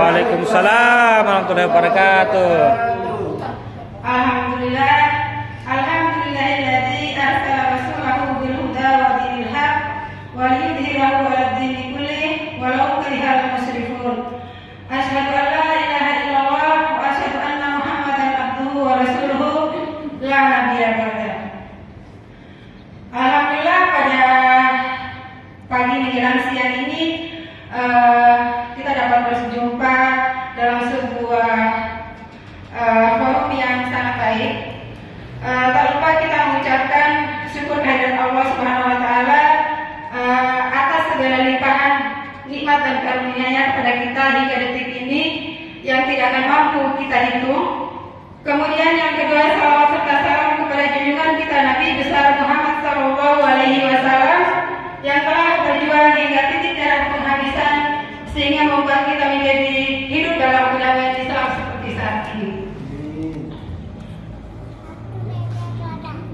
Waalaikumsalam warahmatullahi wabarakatuh. Alhamdulillah, alhamdulillahilladzi arsala rasulahu bil huda wa dinil haq wa liyudhhirahu 'alad dini kullih walau karihal musyrikun. Asyhadu an la ilaha illallah wa asyhadu anna Muhammadan abduhu wa rasuluhu la nabiyya ba'dah. Alhamdulillah, pada pagi menjelang siang ini kita dapat berjumpa dalam sebuah forum yang sangat baik. Tak lupa kita mengucapkan syukur kehadirat Allah Subhanahu wa taala atas segala limpahan nikmat dan karunia-Nya kepada kita hingga detik ini yang tidak akan mampu kita hitung. Kemudian yang kedua, salawat serta salam kepada junjungan kita Nabi besar Muhammad sallallahu alaihi wasallam yang telah berjuang hingga titik darah penghabisan sehingga membuat kita menjadi hidup dalam keadaan Islam seperti saat ini.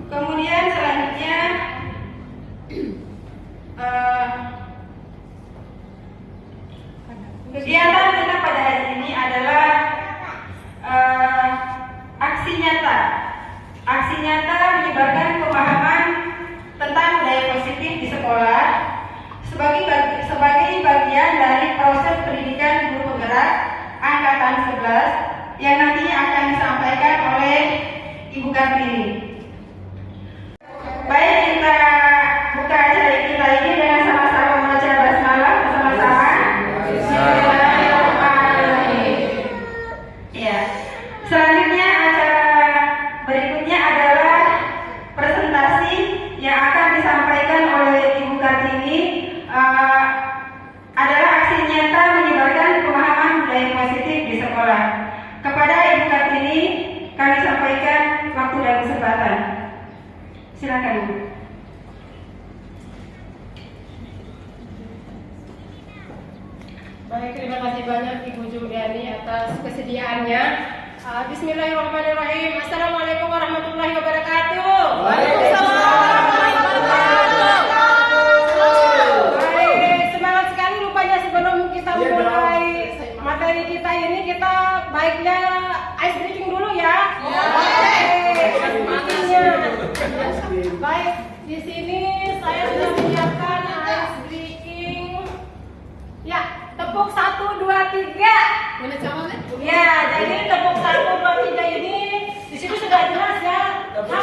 Kemudian selanjutnya kegiatan kita pada hari ini adalah aksi nyata. Aksi nyata menyebarkan pemahaman tentang budaya positif di sekolah sebagai bagian dari proses pendidikan guru penggerak angkatan 11 yang nantinya akan disampaikan oleh Ibu Kartini. Baik, kita buka acara kita ini dengan sama-sama membaca basmalah bersama-sama. Ya. Selanjutnya acara berikutnya adalah presentasi yang akan disampaikan oleh Ibu Kartini. Adalah aksi nyata menyebarkan pemahaman budaya positif di sekolah. Kepada Ibu Kartini kami sampaikan waktu dan kesempatan. Silakan Ibu. Baik, terima kasih banyak Ibu Juliani atas kesediaannya. Bismillahirrahmanirrahim. Assalamualaikum warahmatullahi wabarakatuh. Waalaikumsalam warahmatullahi wabarakatuh. Baik, semangat sekali rupanya sebelum kita mulai materi kita ini, kita baiknya ice breaking dulu ya. Baik, di sini saya sudah menyiapkan ice breaking. Ya, tepuk 1, 2, 3. Ya, jadi tepuk 1, 2, 3 ini di situ sudah jelas ya. Coba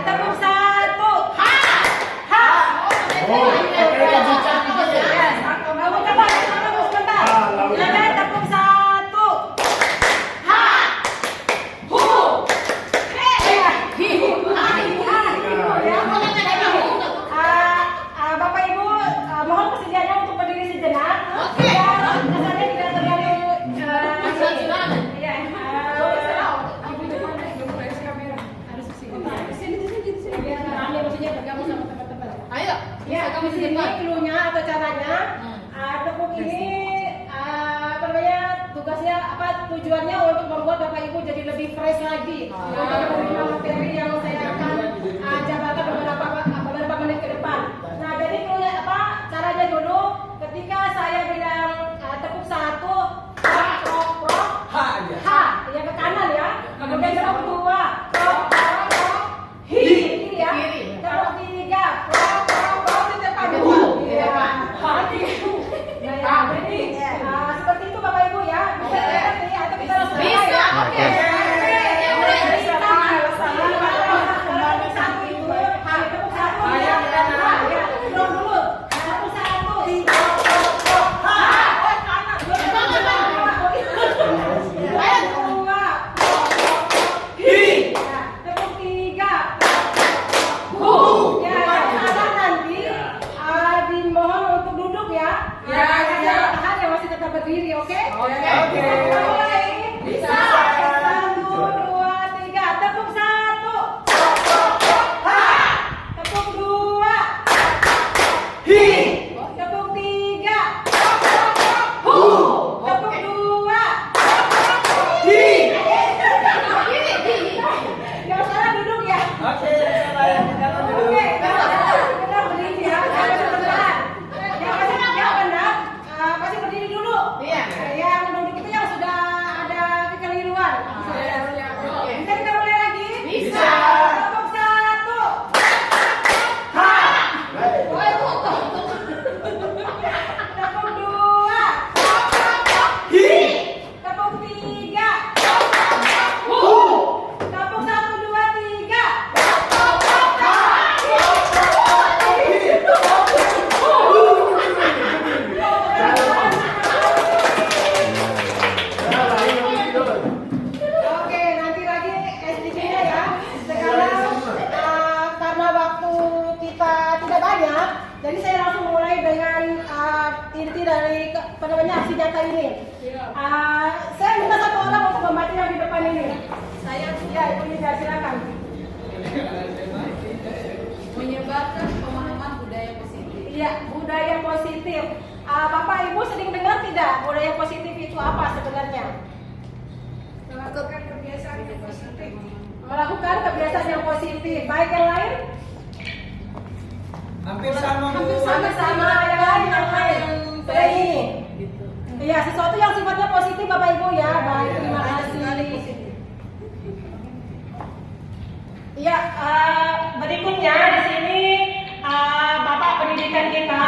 tepuk 1. Kamu coba tepuk sebentar. Silakan tepuk 1. Bapak Ibu, mohon kesediaannya untuk berdiri sejenak. Biar kesannya tidak terlalu biar rame, maksudnya bergabung sama teman-teman. Ayo, Ya, di sini cluenya atau caranya. Tepuk ini tugasnya tujuannya untuk membuat Bapak Ibu jadi lebih fresh lagi untuk menerima materi yang saya akan jabarkan beberapa menit ke depan. Nah, jadi cluenya caranya dulu ketika saya bilang tepuk 1, yang ke kanan ya. Kemudian tepuk 2, kiri ya. Tepuk 3, di depan. Seperti itu Bapak Ibu ya. Bisa ngerti atau kita langsung mulai ya? Oke. Satu itu anak. Jadi saya langsung mulai dengan inti dari aksi nyata ini. Saya minta satu orang untuk membaca yang di depan ini. Saya ya Ibu Nida, silakan. Menyebarkan pemahaman budaya positif. Iya, budaya positif. Bapak Ibu sering dengar tidak budaya positif itu apa sebenarnya? Melakukan kebiasaan yang positif. Melakukan kebiasaan yang positif. Baik, yang lain? Hampir sama Bu. Sama yang lain. Sudah ini. Iya, sesuatu yang sifatnya positif Bapak Ibu ya. Baik, terima kasih. Iya, berikutnya di sini Bapak pendidikan kita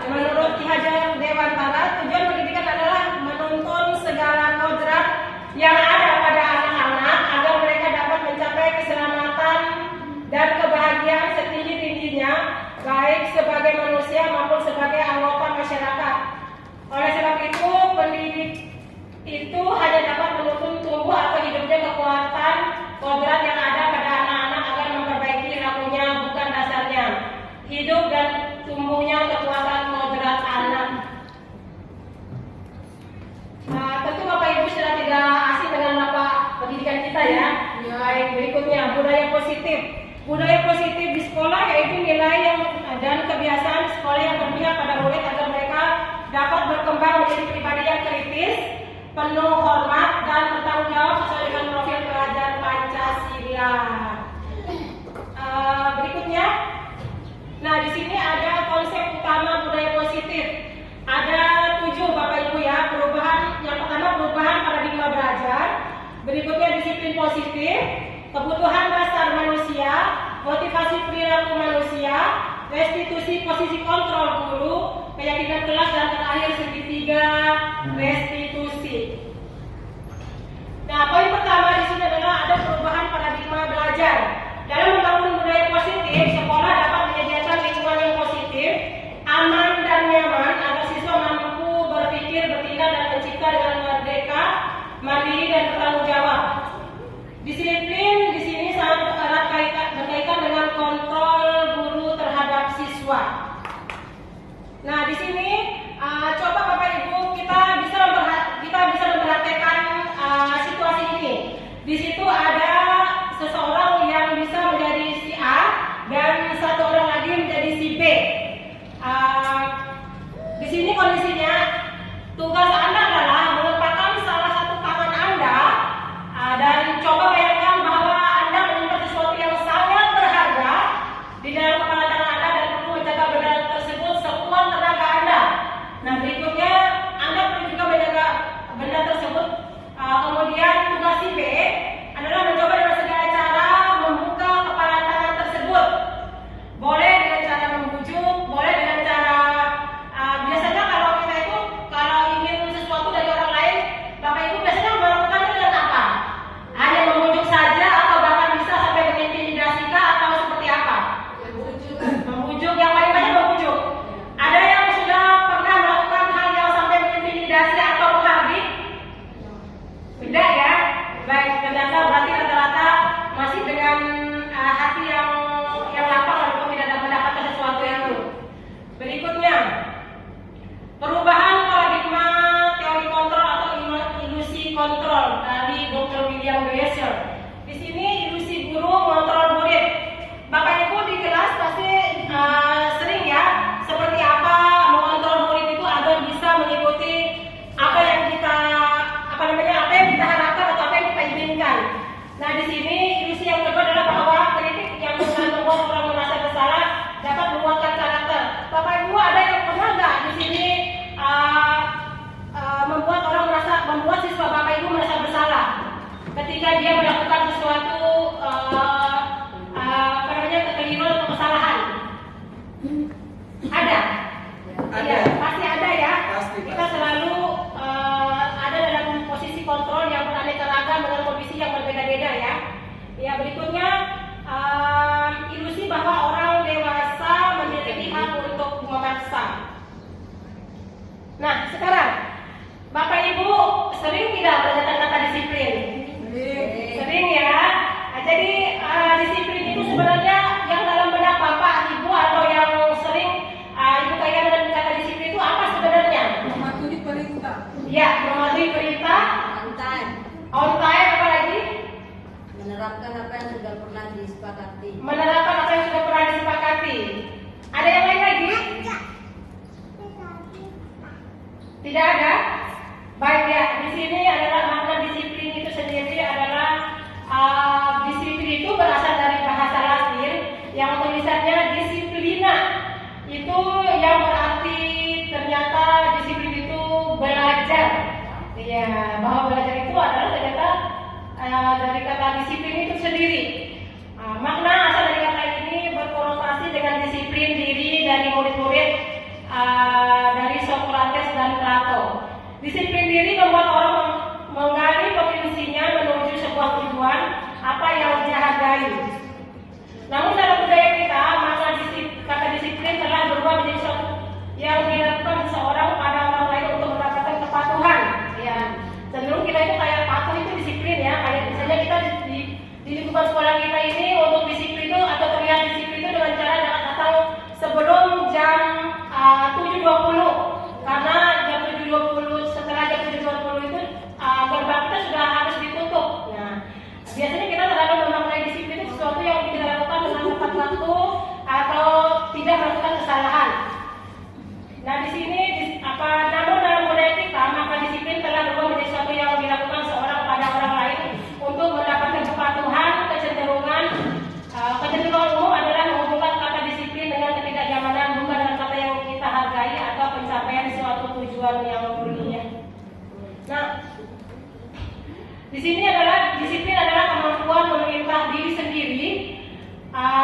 menurut Ki Hajar Dewantara, tujuan pendidikan adalah menuntun segala kodrat yang ada pada anak-anak agar mereka dapat mencapai keselamatan dan kebahagiaan setinggi-tingginya, baik sebagai manusia maupun sebagai anggota masyarakat. Oleh sebab itu, pendidik itu hanya dapat menuntun tumbuh atau hidupnya kekuatan kodrat yang ada pada anak-anak agar memperbaiki lakunya, bukan dasarnya. Hidup dan tumbuhnya kekuatan kodrat anak. Tentu Bapak Ibu sudah tidak asing dengan apa pendidikan kita ya. Baik, berikutnya budaya positif. Budaya positif di sekolah yaitu nilai yang dan kebiasaan sekolah yang berpihak pada murid agar mereka dapat berkembang menjadi pribadi yang kritis, penuh hormat dan bertanggung jawab sesuai dengan profil pelajar Pancasila. Berikutnya, nah di sini ada konsep utama budaya positif. Ada 7 Bapak Ibu ya, perubahan. Yang pertama perubahan paradigma belajar, berikutnya disiplin positif, kebutuhan dasar manusia, motivasi perilaku manusia, restitusi posisi kontrol guru, keyakinan kelas, dan terakhir segitiga restitusi. Nah, poin pertama di sini adalah ada perubahan paradigma belajar. Dalam membangun budaya positif, sekolah dapat menyediakan lingkungan yang positif, aman dan nyaman agar siswa mampu berpikir, bertindak, dan mencipta dengan merdeka, mandiri, dan bertanggung jawab. Disiplin di sini sangat erat berkaitan dengan kontrol guru terhadap siswa. Nah, di sini coba Bapak Ibu kita bisa memperhatikan situasi ini. Di situ ada seseorang yang bisa menjadi si A dan satu orang lagi menjadi si B. Di sini kondisinya tugas Anda adalah meletakkan salah satu tangan Anda dan coba bayangkan bahwa Anda menyimpan sesuatu yang sangat berharga di dalam kepala tangan Anda dan perlu menjaga benda tersebut sekuat tenaga Anda. Nah, berikutnya Anda perlu juga menjaga benda tersebut. Kemudian tugas si B adalah mencoba dengan segala cara membuka kepala tangan tersebut. Boleh dengan cara membujuk, boleh dengan cara biasanya kalau kita itu kalau ingin sesuatu dari orang lain, Bapak Ibu biasanya melakukannya dengan apa? Hanya membujuk saja atau bahkan bisa sampai mengintimidasi atau seperti apa? Membujuk, yang paling banyak membujuk. Ada yang sudah pernah melakukan hal yang sampai mengintimidasi atau menghardik? Tidak ya? Baik, ternyata berarti rata-rata masih dengan hati yang lapang walaupun tidak mendapatkan sesuatu yang baru. Berikutnya, perubahan paradigma teori kontrol atau ilusi kontrol dari Dr. William Glasser. Di sini ilusi guru mengontrol murid. Bapak Ibu di kelas pasti sering ya, seperti apa mengontrol murid itu agar bisa mengikuti apa yang kita harapkan atau apa yang kita inginkan. Nah, di sini ilusi yang kedua adalah bahwa kritik yang membuat orang merasa bersalah dapat menguatkan karakter. Bapak Ibu ada yang pernah nggak di sini membuat siswa Bapak Ibu merasa bersalah ketika dia melakukan sesuatu kekeliruan atau kesalahan? Ada? Iya, pasti ada ya. Kita selalu ada dalam posisi kontrol yang beraneka ragam dengan kondisi yang berbeda-beda ya. Ya, berikutnya ilusi bahwa orang dewasa memiliki hak untuk memaksa. Nah, sekarang Bapak Ibu sering tidak belajar kata disiplin? Sering ya. Jadi disiplin itu sebenarnya yang dalam benak Bapak Ibu atau yang sering Tidak ada. Baik ya, di sini adalah makna disiplin itu sendiri adalah disiplin itu berasal dari bahasa Latin yang tulisannya disiplina. Itu yang berarti ternyata disiplin itu belajar. Ya, bahwa belajar itu adalah ternyata dari kata disiplin itu sendiri. Makna asal dari kata ini berkonotasi dengan disiplin diri dari murid-murid dari Socrates dan Plato. Disiplin diri membuat orang menggali potensinya menuju sebuah tujuan apa yang dihargai. Namun dalam budaya kita, kata disiplin telah berubah menjadi sesuatu yang dilakukan seseorang pada orang lain untuk mendapatkan kepatuhan. Ya, cenderung kita itu kayak patuh itu disiplin ya. Kayak misalnya kita di lingkungan sekolah kita ini untuk disiplin itu atau terlihat disiplin itu dengan cara datang sebelum jam 7.20 karena jam 7.20 setelah jam 7.20 itu gerbang kita sudah harus ditutup. Nah, biasanya kita terlalu memaknai disiplin itu sesuatu yang kita lakukan dengan tepat waktu atau tidak melakukan kesalahan. Nah, di sini namun dalam budaya kita maka disiplin telah berubah menjadi sesuatu yang dilakukan seorang pada orang lain untuk mendapatkan kepatuhan. Kecenderungan umum adalah menghubungkan kata disiplin dengan ketidaknyamanan, bukan dengan kata yang kita hargai atau pencapaian suatu tujuan yang mulia. Nah, di sini adalah disiplin adalah kemampuan memerintah diri sendiri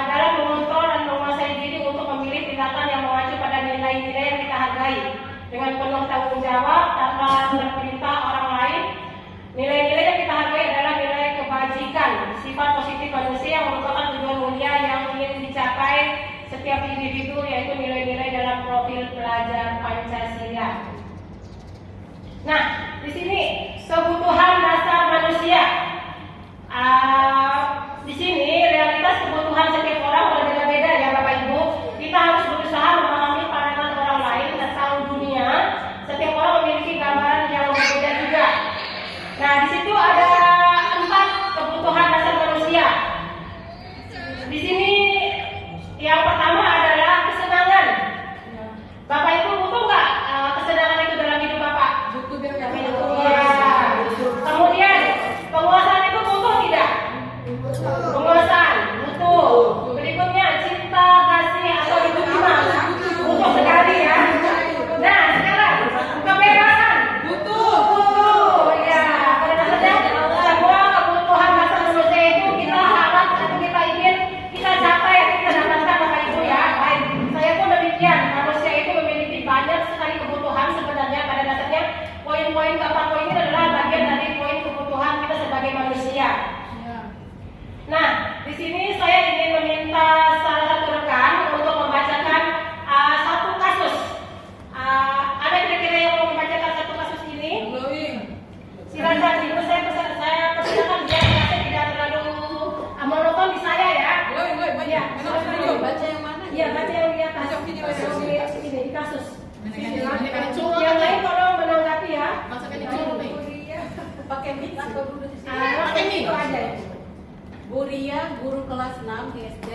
dalam mengontrol dan menguasai diri untuk memilih tindakan yang mengacu pada nilai-nilai yang kita hargai dengan penuh tanggung jawab tanpa berperintah orang lain. Nilai-nilai yang kita hargai adalah nilai kebajikan, sifat positif manusia yang merupakan tujuan mulia yang ingin dicapai setiap individu, yaitu nilai-nilai dalam profil pelajar Pancasila. Nah, di sini kebutuhan dasar manusia. Di sini realitas kebutuhan setiap orang berbeda-beda ya Bapak Ibu. Kita harus berusaha memahami pandangan orang lain tentang dunia. Setiap orang memiliki gambaran yang berbeda juga. Nah, di situ ada 4 kebutuhan dasar manusia. Di sini yang pertama adalah kesenangan. Bapak Ibu butuh nggak kesenangan itu dalam hidup Bapak? Butuh biar nggak Ya. Kemudian penguasaan itu butuh tidak? Penguasaan butuh. Berikutnya cinta, kasih atau itu gimana? Butuh sekali ya. Nah, sekarang kebebasan butuh. Ya, pada dasarnya semua kebutuhan dasar manusia itu kita harap atau kita ingin kita capai, kita dapatkan Bapak Ibu ya. Baik, saya pun demikian. Manusia itu memiliki banyak sekali kebutuhan sebenarnya. Pada dasarnya poin-poin keempat poin ini adalah bagian dari poin kebutuhan kita sebagai manusia. Nah, di sini saya ingin meminta salah satu rekan untuk membacakan satu kasus. Ada kira-kira yang mau membacakan satu kasus ini? Silakan, Ibu. Saya persilakan biar saya tidak terlalu monoton di saya ya. Ya, baca yang mana? Iya, baca yang di atas. Ini di kasus. Yang lain tolong menanggapi ya. Pakai mic atau dulu di sini? Pakai mic itu aja. Bu Ria, guru kelas 6 di SD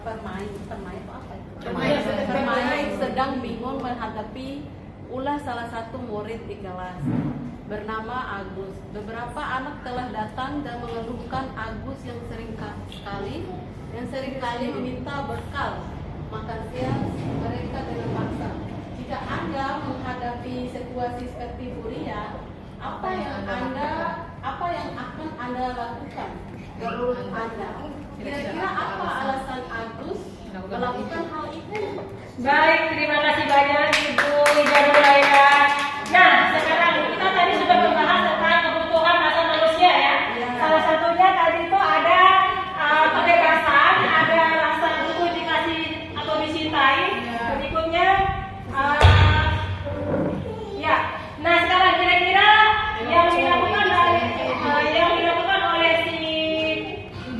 Permai apa itu? Permai sedang bingung menghadapi ulah salah satu murid di kelas bernama Agus. Beberapa anak telah datang dan mengeluhkan Agus yang seringkali meminta bekal makan siang mereka dengan paksa. Jika Anda menghadapi situasi seperti Bu Ria, apa yang akan Anda lakukan? Menurut Anda, kira-kira apa alasan Agus melakukan hal itu? Baik, terima kasih banyak Ibu Ida Nuraya. Nah, sekarang kita tadi sudah membahas tentang kebutuhan dasar manusia ya. Salah satunya tadi itu ada kebebasan, ada rasa butuh dikasih atau dicintai. Berikutnya, ya. Nah, sekarang kira-kira yang dilakukan oleh si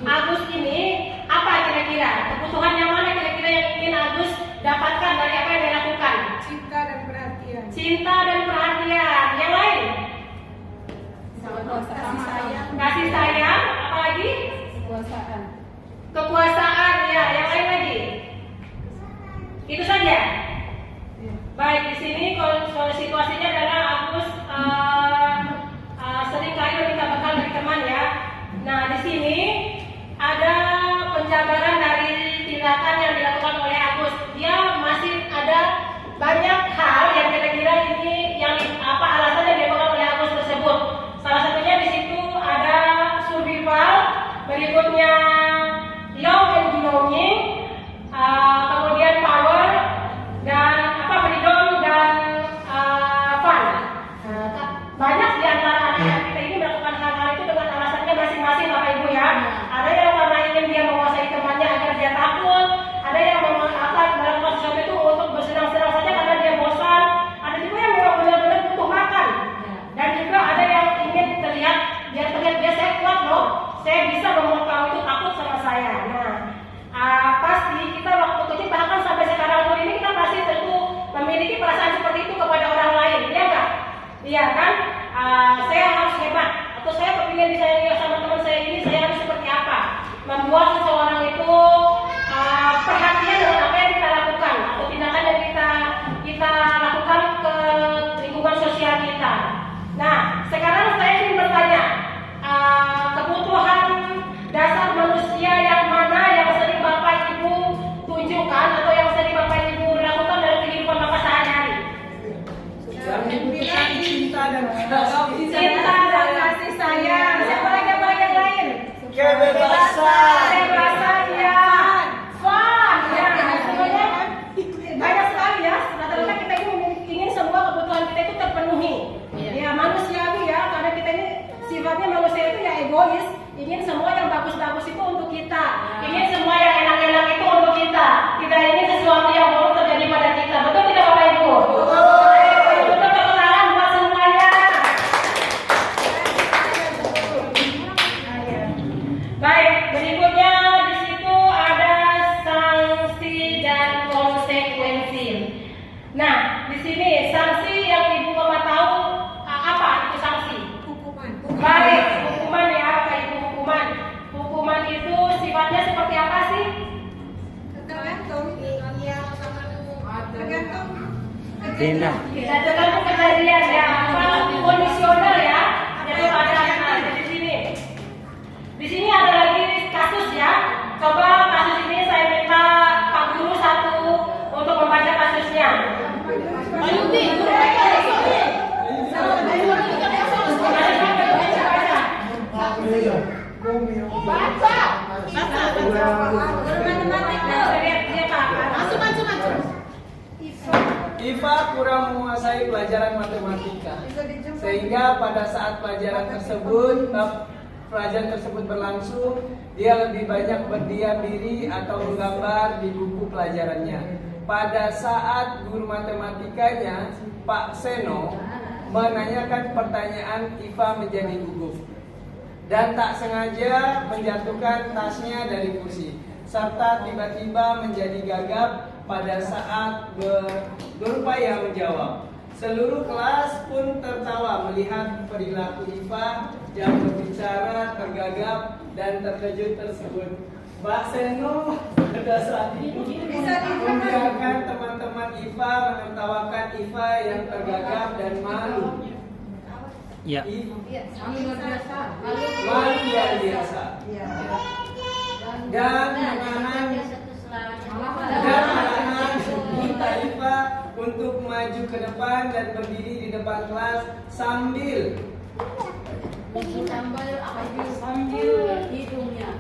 Agus ini apa kira-kira? Kebutuhan yang mana kira-kira yang ingin Agus dapatkan dari apa yang dia lakukan? Cinta dan perhatian. Cinta dan perhatian. Yang lain? Kasih sayang. Apa lagi? Kekuasaan. Ya. Yang lain lagi? Itu saja. Baik, di sini kalau situasinya adalah penjabaran dari tindakan yang dilakukan oleh Agus. Dia masih ada banyak hal yang kira-kira ini yang apa alasan yang dilakukan oleh Agus tersebut. Salah satunya di situ ada survival, berikutnya love and belonging, kemudian power dan freedom dan fun. Banyak di antara anak kita ini melakukan hal-hal itu dengan alasannya masing-masing, Bapak Ibu ya. Ada yang karena ingin dia menguasai temannya agar dia takut, ada yang akan melakukan sesuatu itu untuk bersenang-senang saja karena dia bosan, ada juga yang memang benar-benar butuh makan, dan juga ada yang ingin terlihat dia saya kuat loh, saya bisa membuat kamu itu takut sama saya. Nah, pasti kita waktu kecil bahkan sampai sekarang pun ini kita pasti tentu memiliki perasaan seperti itu kepada orang lain, ya enggak? Iya kan? Saya harus hebat, atau saya kepingin disayangi sama teman saya ini, saya harus seperti apa? Membuat seseorang itu perhatian dengan apa yang kita lakukan atau tindakan yang kita lakukan ke lingkungan sosial kita. Nah, sekarang saya ingin bertanya, kebutuhan dasar manusia yang mana yang sering Bapak Ibu tunjukkan atau yang sering Bapak Ibu lakukan dalam kehidupan Bapak sehari-hari? Cinta dan kasih sayang. Siapa lagi yang lain? kebebasan, ya. Fun, ya. Semuanya banyak sekali ya. Rata-rata kita ini ingin semua kebutuhan kita itu terpenuhi. Ya manusiawi ya, karena kita ini sifatnya manusia itu ya egois. Ingin semua yang bagus-bagus itu untuk kita. Ingin semua yang enak-enak itu untuk kita. Tidak ingin sesuatu yang buruk terjadi pada kita. Betul tidak Bapak Ibu? Baik, berikutnya di situ ada sanksi dan konsekuensi. Nah, di sini sanksi yang Ibu Bapak tahu apa itu sanksi? Hukuman. Baik, hukuman ya, Bapak Ibu, hukuman. Hukuman itu sifatnya seperti apa sih? Tergantung. Tergantung. Denda. Tergantung kejadian ya, apa kondisional ya. Jadi ada di sini. Di sini ada lagi kasus ya. Coba kasus ini saya minta Pak Guru satu untuk membaca kasusnya. Pak Yuti, Iva kurang menguasai pelajaran matematika, sehingga pada saat pelajaran tersebut berlangsung, dia lebih banyak berdiam diri atau menggambar di buku pelajarannya. Pada saat guru matematikanya, Pak Seno, menanyakan pertanyaan, Iva menjadi gugup dan tak sengaja menjatuhkan tasnya dari kursi, serta tiba-tiba menjadi gagap pada saat berupaya menjawab. Seluruh kelas pun tertawa melihat perilaku Iva yang berbicara tergagap dan terkejut tersebut. Pak Seno pada saat itu membiarkan teman-teman Iva menertawakan Iva yang tergagap dan malu. Ya. Malu luar biasa. Dan menahan minta Iva untuk maju ke depan dan berdiri di depan kelas sambil hidungnya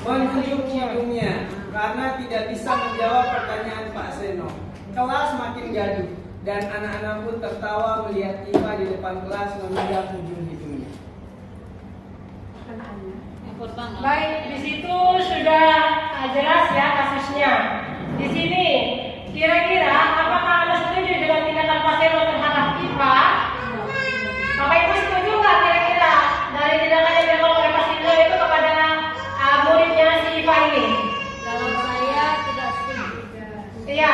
menunjuk hidungnya karena tidak bisa menjawab pertanyaan Pak Seno. Kelas makin gaduh dan anak-anak pun tertawa melihat Iva di depan kelas menunjuk ujung hidungnya. Baik, di situ sudah jelas ya kasusnya. Di sini kira-kira apakah Anda setuju dengan tindakan Pak Seno terhadap Iva? Bapak Ibu setuju nggak kira-kira dari tindakan yang dilakukan oleh Pak Seno itu kepada muridnya si Iva ini? Kalau saya tidak setuju. Iya,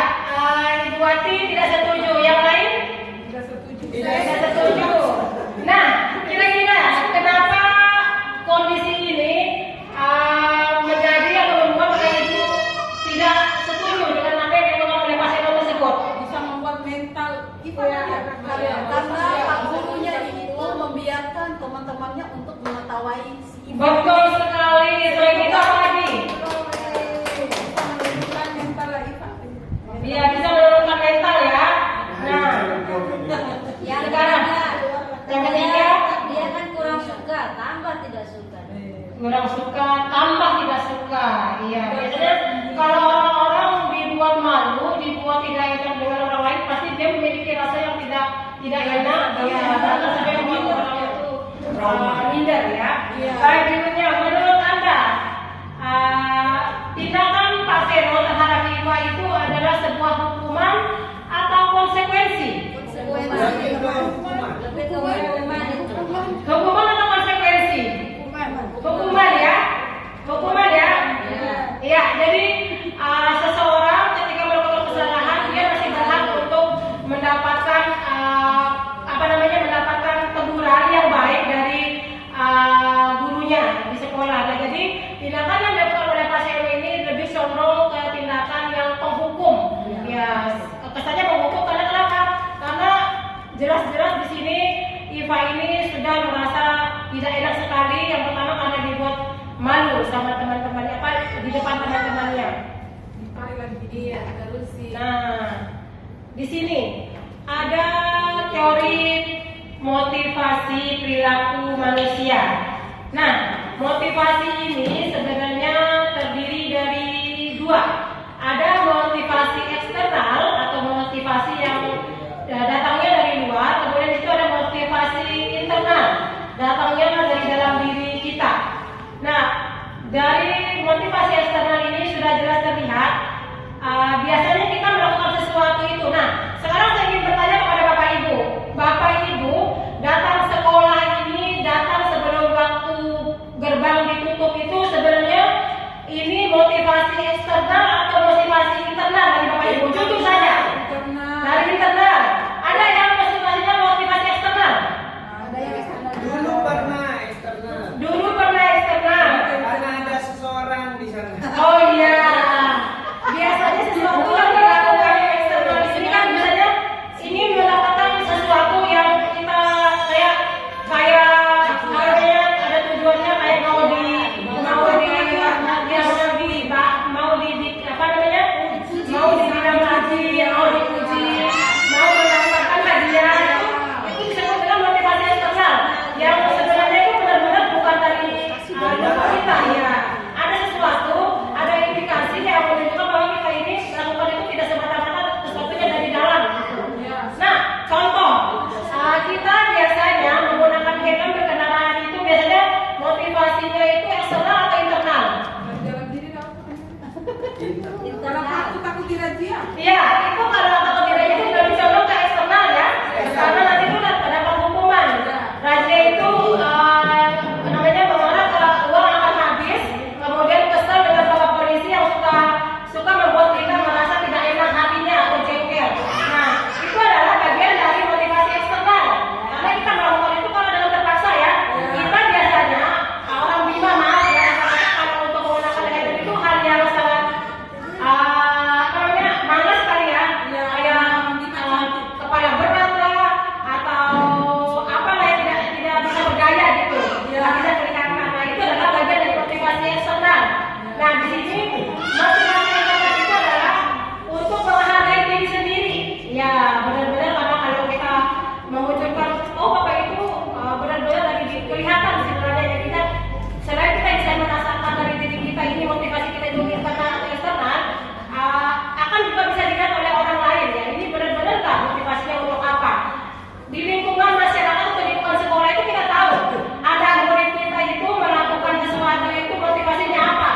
Ibu Wati tidak setuju. Yang lain? Tidak setuju. Nah, kira-kira kenapa kondisi ini menjadi atau membuat Bapak Ibu tidak setuju dengan apa yang dilakukan oleh Pak Seno tersebut? Bisa membuat mental Iva karena Pak Gurunya itu membiarkan teman-temannya untuk mengetahui si Iva. Betul sekali. Selain itu apa lagi? dia memiliki rasa yang tidak enak, ya bahkan sampai membuat orang itu minder ya. Baik, berikutnya menurut Anda tindakan Pak Seno terhadap Iwa itu adalah sebuah hukuman atau konsekuensi? Hukuman atau konsekuensi? Hukuman ya. Ya, jadi seseorang ketika melakukan kesalahan dia masih berhak untuk mendapatkan mendapatkan teguran yang baik dari gurunya di sekolah. Nah, jadi tindakan yang dilakukan oleh Pak Seno ini lebih condong ke tindakan yang penghukum. Ya, kesannya penghukum karena kenapa? Karena jelas-jelas di sini Iva ini sudah merasa tidak enak sekali. Yang pertama karena dibuat malu sama teman-temannya, di depan teman-temannya. Iya, terus sih. Nah, di sini ada teori motivasi perilaku manusia. Nah, motivasi ini sebenarnya terdiri dari dua. Ada motivasi eksternal atau motivasi yang datangnya dari luar, kemudian itu ada motivasi internal, datangnya dari dalam diri kita. Nah, dari motivasi eksternal ini sudah jelas terlihat. Biasanya kita melakukan sesuatu itu. Nah, sekarang saya ingin bertanya kepada Bapak Ibu datang sekolah ini, datang sebelum waktu gerbang ditutup itu sebenarnya ini motivasi eksternal atau motivasi internal dari Bapak Ibu? Jujur saja. Dari internal. Ada yang motivasinya motivasi eksternal? Dulu pernah eksternal. Karena ada seseorang di sana. Oh iya. Biasanya sesuatu yang dilakukan eksternal di sini kan biasanya ini melakukan sesuatu yang kita kayak ada tujuannya kayak mau dibilang lagi, mau dipuji, mau mendapatkan hadiah, itu disebut dengan motivasi eksternal yang sebenarnya itu benar-benar bukan dari kita ya. Ada sesuatu, ada indikasi yang menunjukkan bahwa kita ini melakukan itu tidak semata-mata sesuatunya dari dalam. Nah, contoh, kita biasanya menggunakan helm berkendaraan itu biasanya motivasinya itu eksternal atau internal? Takut dirajia. Iya, itu kalau takut dirajia itu lebih condong ke eksternal ya, karena nanti itu dapat hukuman. Razia itu mengarah ke uang akan habis, kemudian kesal dengan bapak polisi yang suka membuat kita merasa tidak enak hatinya atau jengkel. Nah, itu adalah bagian dari motivasi eksternal. Karena kita melakukan itu kalau dengan terpaksa ya. Kita biasanya orang bima kalau untuk menggunakan helm itu hal yang sangat malas kali ya. Kayak kepala berat lah atau apalah yang tidak bisa berdaya gitu. Tidak bisa kelihatan. Nah, itu adalah bagian dari motivasi eksternal. Nah, di sini motivasi eksternal itu adalah untuk menghargai diri sendiri. Ya, benar-benar karena kalau kita mengucapkan, oh Bapak itu benar-benar dari kelihatan sebenarnya ya kita. Selain kita bisa merasakan dari diri kita ini motivasi kita itu internal atau eksternal, akan juga bisa dilihat oleh orang lain ya. Ini benar-benar nggak motivasinya untuk apa? Di lingkungan masyarakat atau di lingkungan sekolah itu kita tahu ada murid kita itu melakukan sesuatu itu motivasinya apa?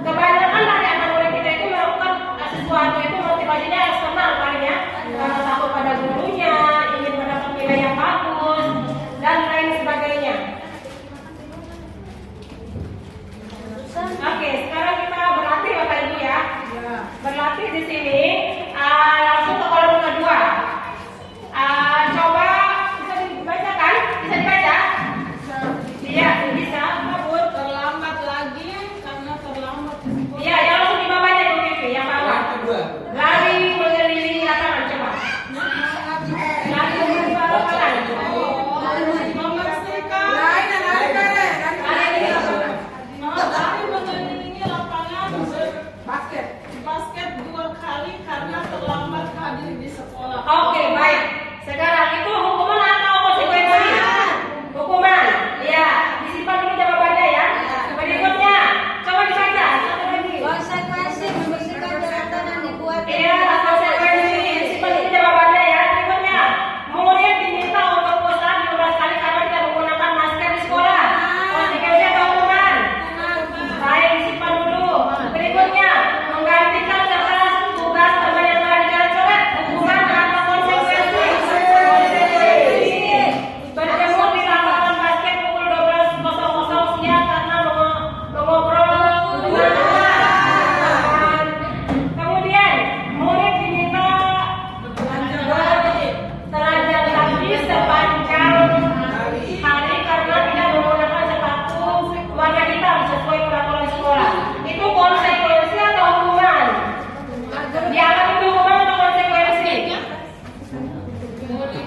Kebanyakan dari anak murid kita itu melakukan sesuatu itu motivasinya eksternal kalinya, karena takut pada gurunya, ingin mendapat nilai yang bagus dan lain sebagainya. Oke, sekarang kita berlatih Bapak Ibu ya. Berlatih di sini langsung ke kolom kedua. Coba bisa dibacakan? Bisa dibaca? Iya, bisa. Terlambat lagi karena terlambat. Iya, yang langsung di bawahnya Bu Vivi, yang bawah. Kedua. Lari mengelilingi lapangan coba. Lari mengelilingi lapangan. Membersihkan. Lari mengelilingi lapangan basket 2 kali karena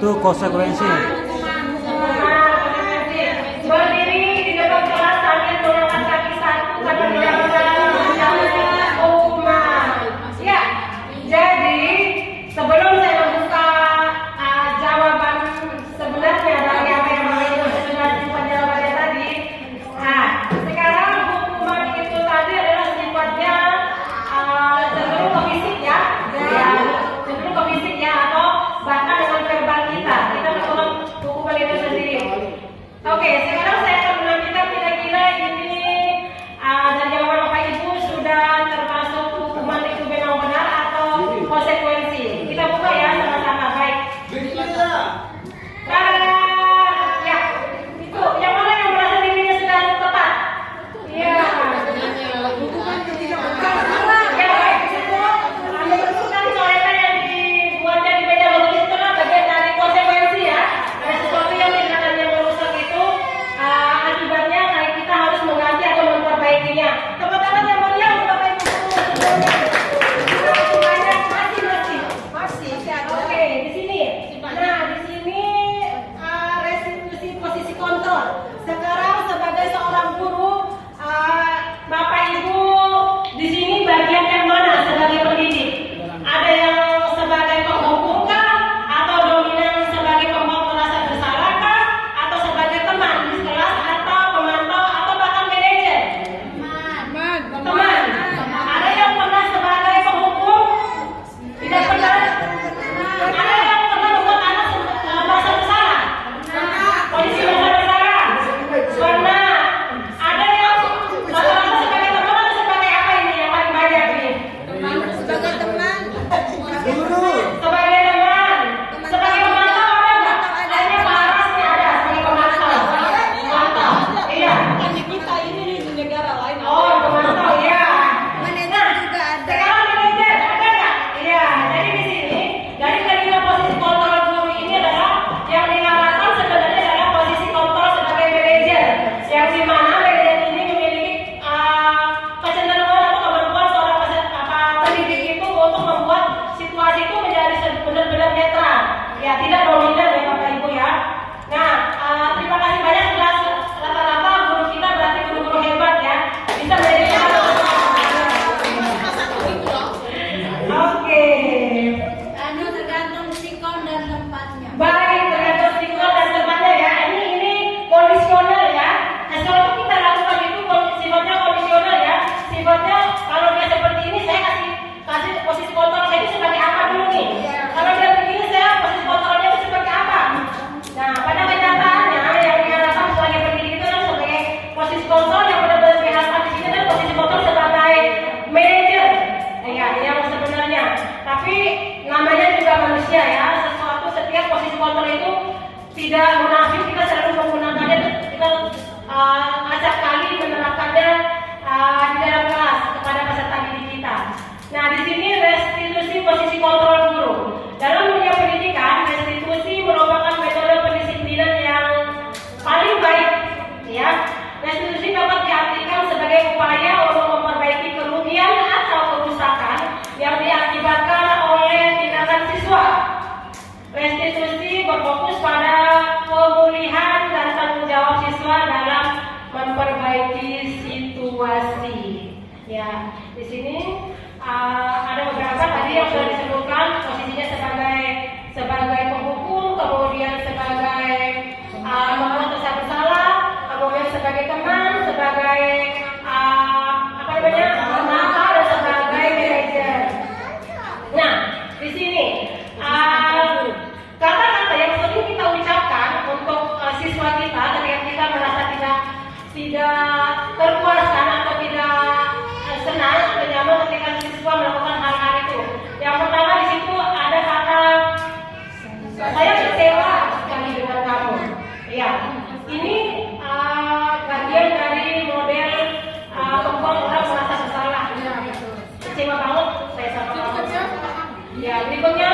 Itu konsekuensi. Berdiri di depan kelas sambil mengangkat kaki satu karena tidak hukuman. Ya, jadi sebelum saya membuka jawaban sebenarnya dari apa yang Ibu sudah simpan jawabannya tadi, nah sekarang hukuman itu tadi adalah sifatnya cenderung ke fisik ya, cenderung ke fisik ya, atau bahkan dengan verbal kita melakukan hukuman itu sendiri. Oke, sekarang saya akan menanyakan kira-kira ini dari jawaban Bapak Ibu sudah termasuk hukuman itu benar-benar atau konsekuensi. Kita buka ya sama-sama, baik. Ya, itu yang mana yang merasa dirinya sudah tepat? Iya. Ya, baik. Anda tentukan coretan yang dibuatnya di meja logis itu adalah bagian dari konsekuensi ya. Ada sesuatu yang tindakannya merusak itu akibatnya kayak kita harus mengganti atau memperbaikinya. Teman-teman yang mulia, Bapak Ibu semuanya masih. Oke, di sini. Nah, di sini restitusi posisi kontrol. Sekarang sebagai seorang guru, Bapak Ibu di sini bagian yang mana sebagai pendidik? Ada yang sebagai penghukum kah? Atau dominan sebagai pembawa merasa bersalah kah? Atau sebagai teman di kelas? Atau pemantau? Atau bahkan manajer? Teman. Ada yang pernah sebagai penghukum? Tidak pernah. Ada yang pernah membuat anak merasa bersalah? Polisi merasa bersalah? Pernah. Ada yang rata-rata sebagai teman atau sebagai apa ini yang paling banyak ini? Sebagai teman. Sebagai teman. Sebagai pemantau ada nggak? Hanya Pak Aras nih ada sebagai pemantau. Pemantau. Iya. Kita ini di negara lain. Oh, pemantau ya. Manajer juga ada. Sekarang manajer ada nggak? Iya. Jadi di sini dari kelima posisi kontrol guru ini adalah yang diharapkan sebenarnya adalah posisi kontrol sebagai manajer, yang di mana manajer ini memiliki kecenderungan atau kemampuan seorang pendidik itu untuk membuat situasi itu menjadi benar-benar netral, ya tidak dominan ya Bapak Ibu ya. Nah, terima kasih banyak sudah rata-rata guru kita berarti guru-guru hebat ya, bisa menjadi Oke. Anu tergantung sikon dan tempatnya. Baik, tergantung sikon dan tempatnya ya. Ini kondisional ya. Sesuatu kita lakukan itu sifatnya kondisional ya. Sifatnya kalau dia seperti ini saya kasih posisi kontrol saya itu sebagai apa dulu nih. Kalau dia begini saya posisi kontrolnya itu sebagai apa. Nah, pada kenyataannya yang diharapkan sebagai pendidik itu adalah sebagai posisi kontrol yang benar-benar diharapkan di sini adalah posisi kontrol sebagai manajer. Ya, yang sebenarnya. Tapi namanya juga manusia ya. Setiap posisi kontrol itu tidak munafik, kita selalu menggunakannya, kita acap kali menerapkannya di dalam kelas kepada peserta didik kita. Nah, di sini restitusi posisi kontrol guru. Dalam dunia pendidikan, restitusi merupakan metode pendisiplinan yang paling baik ya. Restitusi dapat diartikan sebagai upaya untuk memperbaiki kerugian atau kerusakan yang diakibatkan oleh tindakan siswa. Restitusi berfokus pada pemulihan dan tanggung jawab siswa dalam memperbaiki situasi. Ya, di sini ada beberapa tadi yang sudah disebutkan posisinya sebagai penghukum, kemudian sebagai merasa bersalah, kemudian sebagai teman, sebagai penata dan sebagai manajer. Nah, di sini kata-kata yang sering kita ucapkan untuk siswa kita ketika kita merasa tidak terpuaskan atau tidak senang atau nyaman ketika siswa melakukan hal-hal itu. Yang pertama di situ ada kata saya kecewa sekali dengan kamu. Ya, ini bagian dari model membuat orang merasa bersalah. Kecewa banget saya sama kamu. Ya, berikutnya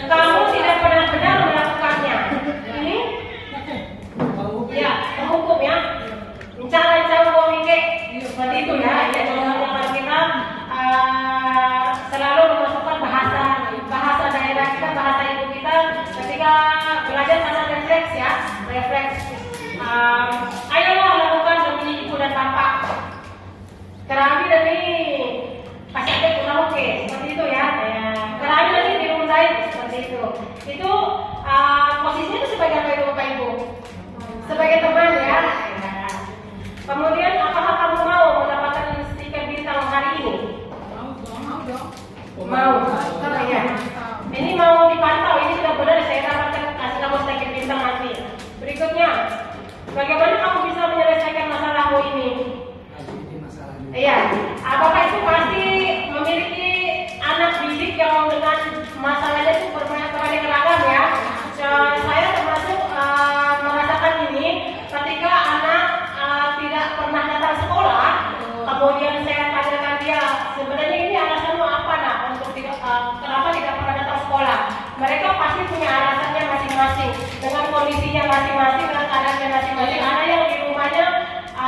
kamu tidak benar-benar melakukannya. Ini ya, menghukum ya. Cara-cara komike seperti itu ya. Ya, kalau kita selalu memasukkan bahasa daerah kita, bahasa ibu kita ketika Mau. Iya. Ini mau dipantau, ini sudah benar saya dapatkan kasih kamu sedikit bintang nanti. Berikutnya, bagaimana kamu bisa menyelesaikan masalahmu ini? Iya, Bapak itu pasti memiliki anak didik yang dengan masalahnya itu berbanyak ragam ya. Saya termasuk merasakan ini ketika anak tidak pernah datang sekolah, kemudian saya tanyakan dia sebenarnya ini alasanmu apa nak untuk kenapa tidak pernah datang sekolah? Mereka pasti punya alasannya masing-masing dengan kondisinya masing-masing, dengan keadaannya masing-masing. Ada yang di rumahnya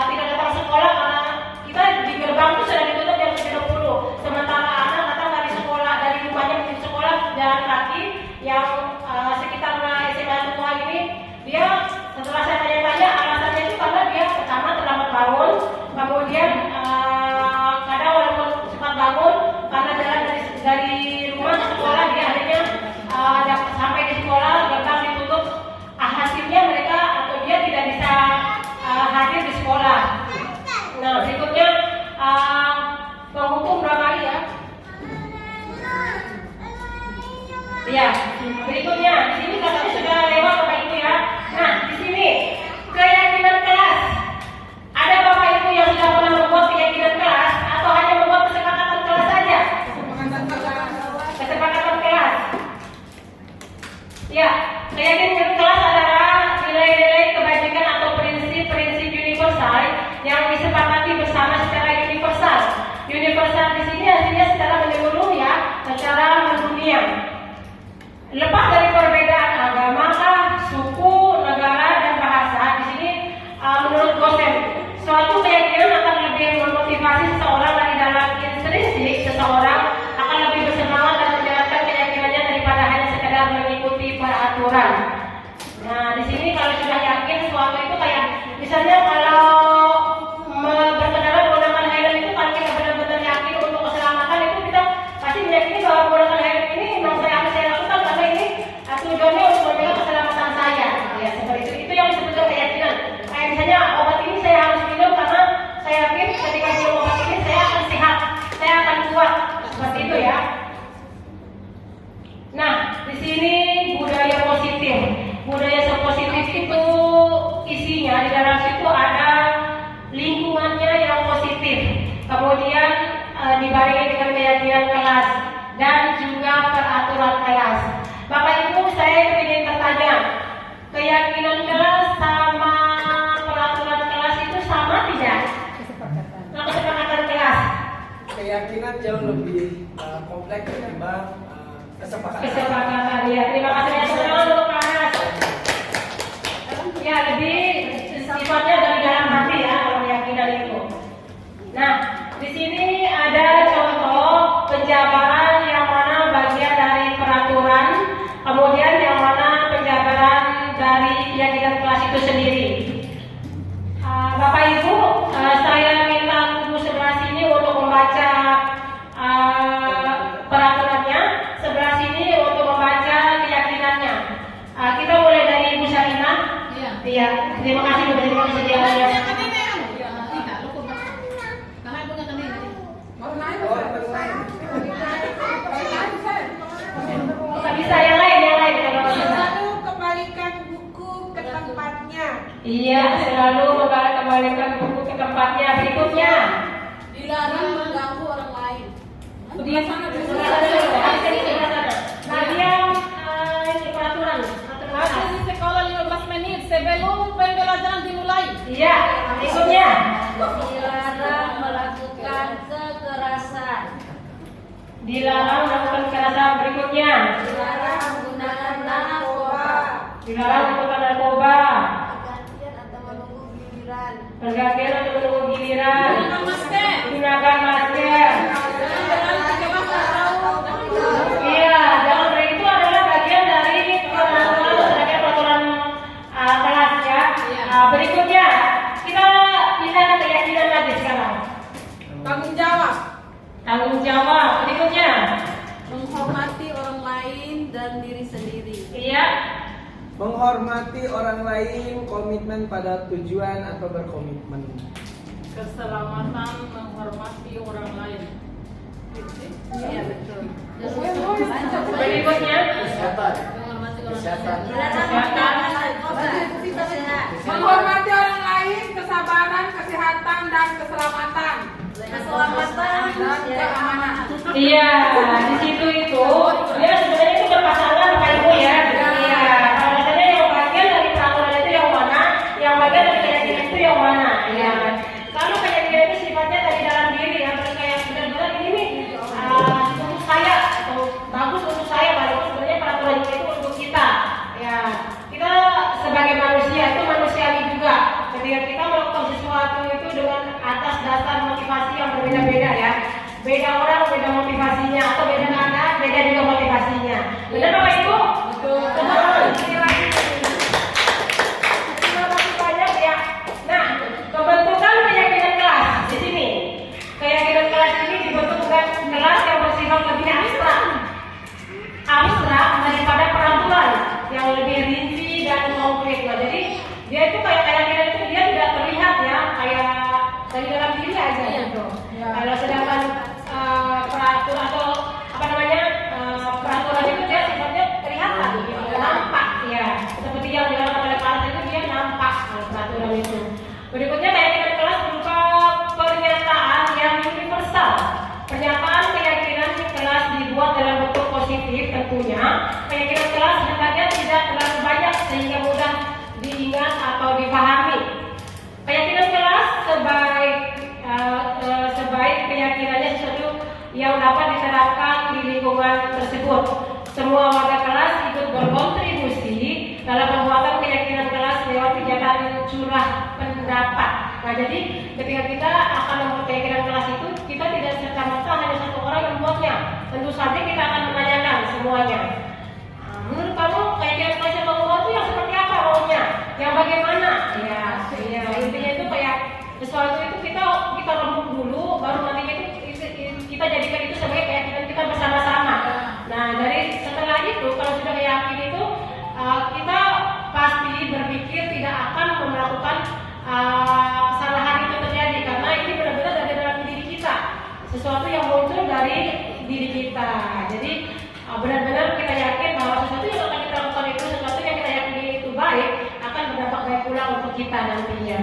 tidak datang sekolah karena kita di gerbang itu sudah ditutup jam 10. Sementara anak datang dari sekolah, dari rumahnya menuju sekolah jalan kaki yang sekitar SMA Tuhan ini, dia setelah saya tanya-tanya alasannya itu karena dia pertama terlambat bangun, kemudian kadang walaupun cepat bangun karena jalan dari rumah ke sekolah dia akhirnya sampai di sekolah gerbang ditutup, hasilnya mereka atau dia tidak bisa hadir di sekolah. Nah berikutnya penghukum berapa kali ya? Iya, berikutnya di sini katanya sudah lewat Bapak Ibu ya. Nah di sini keyakinan kelas. Ada Bapak Ibu yang sudah pernah membuat keyakinan kelas atau hanya membuat kesepakatan kelas saja? Kesepakatan kelas. Ya, keyakinan kelas adalah nilai-nilai kebajikan atau prinsip-prinsip universal yang disepakati bersama secara universal. Universal di sini artinya secara menyeluruh ya, secara mendunia. Lepas dari perbedaan agama, suku, negara, dan bahasa, di sini menurut dosen, suatu keyakinan akan lebih memotivasi seseorang dari dalam intrinsik seseorang akan lebih bersemangat dan menjalankan keyakinannya daripada hanya sekedar mengikuti peraturan. Nah, di sini kalau sudah yakin suatu itu kayak misalnya kalau berkendara menggunakan helm itu kalau kita benar-benar yakin untuk keselamatan itu kita pasti meyakini bahwa menggunakan helm ini memang saya lakukan karena ini tujuannya untuk menjaga keselamatan saya. Ya seperti itu. Itu yang disebut keyakinan. Kayak misalnya obat ini saya harus minum karena saya yakin ketika minum obat ini saya akan sehat, saya akan kuat. Seperti itu ya. Nah, di sini budaya positif. Budaya positif itu isinya di dalam situ ada lingkungannya yang positif, kemudian dibarengi dengan keyakinan kelas dan juga peraturan kelas. Bapak Ibu, saya ingin bertanya, keyakinan kelas sama peraturan kelas itu sama tidak? Kesepakatan kelas. Keyakinan jauh lebih kompleks ketimbang kesepakatan. Kesepakatan ya. Terima kasih ya teman-teman untuk kelas. Ya lebih sifatnya dari dalam hati ya kalau keyakinan itu. Nah di sini ada contoh penjabaran yang mana bagian dari peraturan, kemudian yang mana penjabaran dari keyakinan kelas itu sendiri. Bapak Ibu, saya minta kubu sebelah sini untuk membaca peraturannya, sebelah sini untuk membaca keyakinannya. Kita mulai dari Ibu Syarina. Iya, terima kasih sudah kesediaannya. Bisa yang lain. Selalu kembalikan buku ke tempatnya. Iya, selalu kembalikan buku ke tempatnya. Berikutnya, Dilarang mengganggu orang lain. dia sana Nadia, ini peraturan. Masih di sekolah 15 menit sebelum pembelajaran dimulai. Iya, berikutnya. Dilarang melakukan kekerasan. Dilarang melakukan kekerasan. Berikutnya. Dilarang menggunakan narkoba. Dilarang melakukan narkoba. Pergantian atau menunggu giliran. Pergantian atau menunggu giliran. Gunakan masker. Gunakan masker. Jangan berlari ke belakang. Iya, jangan itu adalah bagian dari peraturan kelas ya. Berikutnya kita pindah ke keyakinan lagi sekarang. Tanggung jawab. Tanggung jawab. Berikutnya. Menghormati orang lain dan diri sendiri. Iya. Menghormati orang lain, komitmen pada tujuan atau berkomitmen. Keselamatan menghormati orang lain. Iya betul. Berikutnya Menghormati orang lain, kesabaran, kesehatan, dan keselamatan. Keselamatan Dan keamanan. iya, di situ itu dia sebenarnya itu berpasangan Bapak Ibu ya. Iya, kalau katanya yang bagian dari peraturan itu yang mana, yang bagian dari keyakinan itu yang mana. Iya. Kalau keyakinan itu sifatnya dari dalam diri ya, kayak benar-benar ini nih untuk saya atau bagus untuk saya, walaupun sebenarnya peraturan itu untuk kita. Ya, kita sebagai manusia itu manusiawi juga. Ketika kita melakukan sesuatu itu dengan atas dasar motivasi yang berbeda-beda ya. Beda orang, beda motivasinya, atau beda keadaan, beda juga motivasinya. Benar Bapak Ibu? Betul. Terima kasih banyak ya. Nah, pembentukan keyakinan kelas di sini. Keyakinan kelas ini dibentuk dengan kelas yang bersifat lebih abstrak daripada peraturan yang lebih rinci dan konkret. Nah, jadi dia itu kayak keyakinan itu dia tidak terlihat ya, kayak dari dalam diri aja gitu. Kalau sedangkan peraturan atau apa namanya peraturan itu dia sifatnya kelihatan gitu, nampak ya. Seperti yang dilakukan oleh kelas itu dia nampak kalau peraturan itu. Berikutnya keyakinan kelas berupa pernyataan yang universal. Pernyataan keyakinan kelas dibuat dalam bentuk positif tentunya. Keyakinan kelas hendaknya tidak terlalu banyak sehingga mudah diingat atau dipahami. Keyakinan kelas sebaik keyakinannya sesuatu yang dapat diterapkan di lingkungan tersebut. Semua warga kelas ikut berkontribusi dalam pembuatan keyakinan kelas lewat kegiatan curah pendapat. Nah, jadi ketika kita akan membuat keyakinan kelas itu, kita tidak serta-merta hanya satu orang yang membuatnya. Tentu saja kita akan menanyakan semuanya. Menurut kamu keyakinan kelas yang kamu buat itu yang seperti apa maunya? Yang bagaimana? Ya, intinya itu kayak sesuatu itu kita rembuk dulu, baru nantinya itu kita jadikan itu sebagai keyakinan kita bersama-sama. Nah, dari setelah itu kalau sudah yakin itu kita pasti berpikir tidak akan melakukan kesalahan itu terjadi, karena ini benar-benar dari dalam diri kita, sesuatu yang muncul dari diri kita. Jadi benar-benar kita yakin bahwa sesuatu yang akan kita lakukan itu, sesuatu yang kita yakini itu baik, akan berdampak baik pula untuk kita nantinya.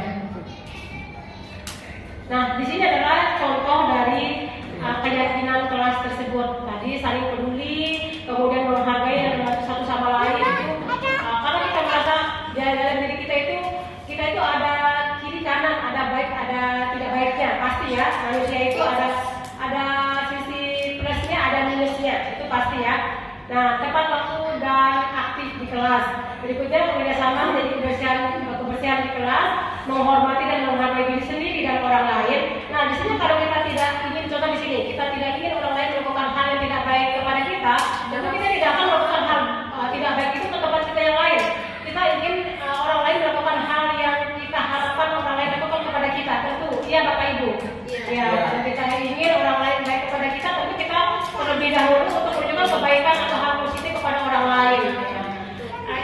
Nah, di sini adalah contoh dari keyakinan kelas tersebut. Tadi saling peduli, kemudian menghargai dan membantu satu sama lain. Itu karena kita merasa di dalam diri kita itu ada kiri kanan, ada baik, ada tidak baiknya, pasti ya. Manusia itu ada sisi plusnya, ada minusnya, itu pasti ya. Nah, tepat waktu dan aktif di kelas. Berikutnya kerjasama menjadi kebersihan di kelas, menghormati dan menghargai diri sendiri dan orang lain. Nah, di sini kalau kita tidak ingin, contoh di sini, kita tidak ingin orang lain melakukan hal yang tidak baik kepada kita, tentu kita tidak akan melakukan hal tidak baik itu ke tempat kita yang lain. Kita ingin orang lain melakukan hal yang kita harapkan orang lain lakukan kepada kita, tentu. Iya Bapak Ibu. Ya, dan kita ingin orang lain baik kepada kita, tentu kita terlebih dahulu untuk menunjukkan kebaikan atau hal positif kepada orang lain.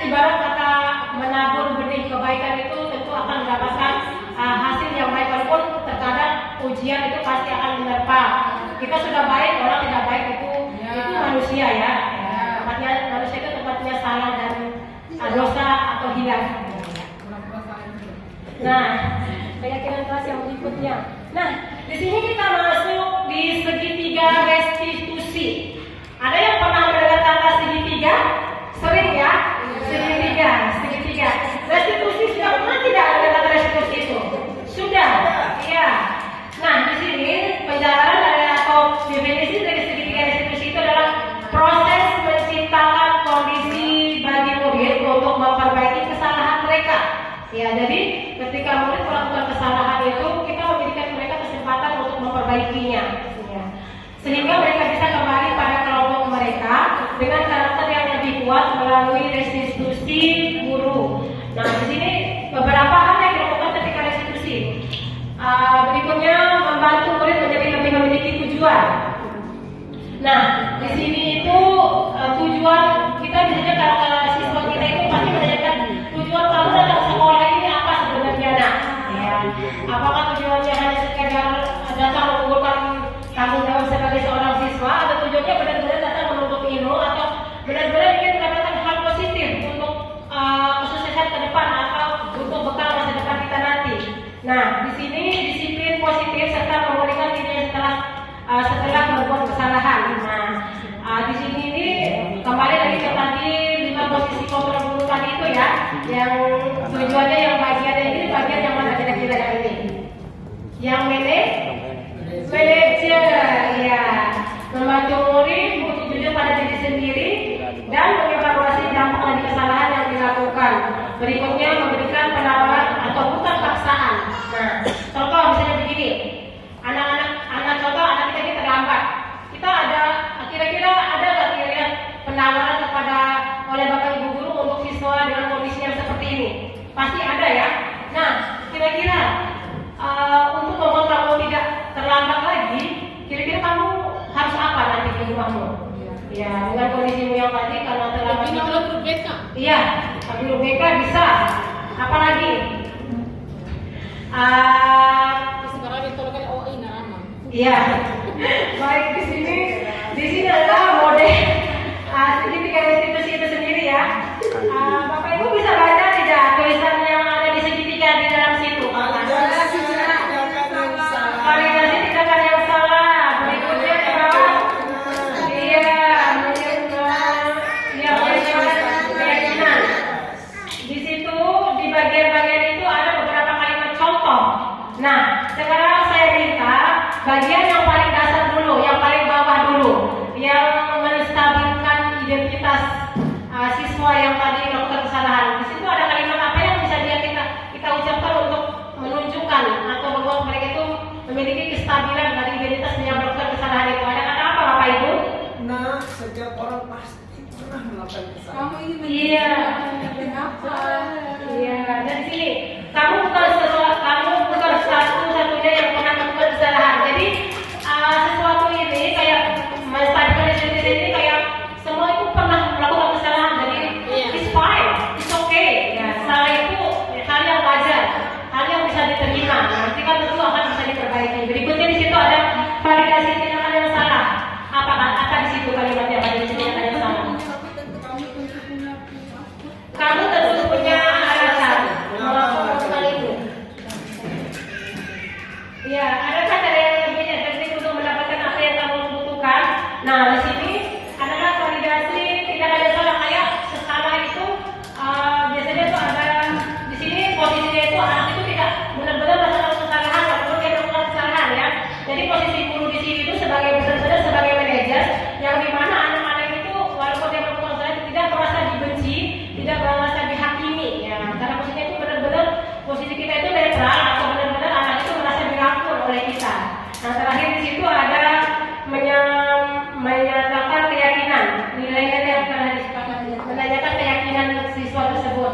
Ibarat kata menabur benih kebaikan itu tentu akan mendapatkan hasil yang baik, walaupun terkadang ujian itu pasti akan menerpa. Kita sudah baik, orang tidak baik itu manusia ya. Tempatnya manusia itu tempatnya salah dan dosa atau hilaf. Nah, keyakinan kelas yang berikutnya. Nah, di sini kita masuk di segitiga restitusi. Ada yang pernah mendengar kata segitiga? Sering ya? Segitiga. Restitusi sudah pernah tidak ada kata restitusi itu? Sudah. Iya. Nah, di sini penjelasan atau definisi dari segitiga restitusi itu adalah proses menciptakan kondisi bagi murid untuk memperbaiki kesalahan mereka. Ya, jadi ketika murid melakukan kesalahan itu, kita memberikan mereka kesempatan untuk memperbaikinya. Ya. Sehingga mereka bisa kembali pada kelompok mereka dengan karakter yang lebih kuat melalui restitusi guru. Nah, di sini beberapa hal yang dilakukan ketika restitusi. Berikutnya membantu murid menjadi lebih memiliki tujuan. Nah, di sini itu tujuan kita biasanya kalau siswa kita itu pasti menanyakan tujuan kamu datang sekolah ini apa sebenarnya, nak? Ya. Apakah tujuannya hanya sekedar datang mengumpulkan tanggung jawab sebagai seorang benar-benar ingin mendapatkan hal positif untuk kesuksesan ke depan atau untuk bekal masa depan kita nanti. Nah, di sini disiplin positif serta memulihkan diri setelah berbuat kesalahan. Nah, di sini ini kembali lagi ke tadi 5 posisi kontrol dulu tadi itu ya, yang tujuannya yang bagian yang mana kira-kira yang ini? Yang manajer, ya, membantu murid untuk jujur pada diri sendiri dan mengevaluasi dampak dari kesalahan yang dilakukan. Berikutnya memberikan penawaran atau bukan paksaan. Nah, contoh misalnya begini, anak contoh anak kita ini terlambat. Kita ada kira-kira ada nggak kira-kira penawaran kepada oleh Bapak Ibu guru untuk siswa dengan kondisi yang seperti ini? Pasti ada ya. Nah, kira-kira untuk membuat kamu tidak terlambat lagi, kira-kira kamu harus apa nanti di rumahmu? Ya, dengan kondisimu yang tadi karena terlambat itu. Guru BK. Iya, guru BK bisa. Apalagi? Sekarang ditolakkan OI nama. Iya. Baik, di sini adalah model segitiga institusi itu sendiri ya. Bapak Ibu bisa baca tidak tulisan yang ada di segitiga di dalam situ? Validasi tindakan yang salah. Berikutnya di bawah. Keyakinan. Di situ di bagian-bagian itu ada beberapa kalimat contoh. Nah, sekarang saya minta bagian yang paling dasar dulu, yang paling bawah dulu, yang menstabilkan identitas siswa yang tadi melakukan kesalahan. Di situ ada kalimat apa yang bisa kita ucapkan untuk menunjukkan atau membuat mereka itu memiliki kestabilan dari identitas yang melakukan kesalahan itu. Ada kata apa Bapak Ibu? Nah, setiap orang pasti pernah melakukan kesalahan. Kamu ini Iya. apa? Iya, dan di sini kamu bukan satu-satunya yang pernah melakukan kesalahan. Jadi sesuatu ini kayak menstabilkan identitas ini kayak semua itu pernah melakukan kesalahan. Jadi it's fine, it's okay. Ya, salah itu hal yang wajar, hal yang bisa diterima. Nanti kan tentu akan bisa diperbaiki. Berikutnya di situ ada validasi tindakan yang salah. Apa di situ kalimatnya validasi tindakan yang salah? Kamu tentu punya alasan melakukan hal itu. Ya, adakah cara yang lebih efektif untuk mendapatkan apa yang kamu butuhkan? Nah, di sini adalah validasi tindakan yang salah. Kayak sesalah itu biasanya tuh ada di sini posisinya itu anak itu tidak benar-benar melakukan kesalahan, walaupun dia melakukan kesalahan ya. Jadi posisi guru di sini itu benar-benar sebagai manajer yang dimana anak-anak itu walaupun dia melakukan kesalahan tidak merasa dibenci, tidak merasa dihakimi ya. Karena posisinya itu benar-benar posisi kita itu netral atau benar-benar anak itu merasa dirangkul oleh kita. Nah, terakhir di situ ada menyatakan keyakinan, nilainya yang telah disepakati, menanyakan keyakinan siswa tersebut.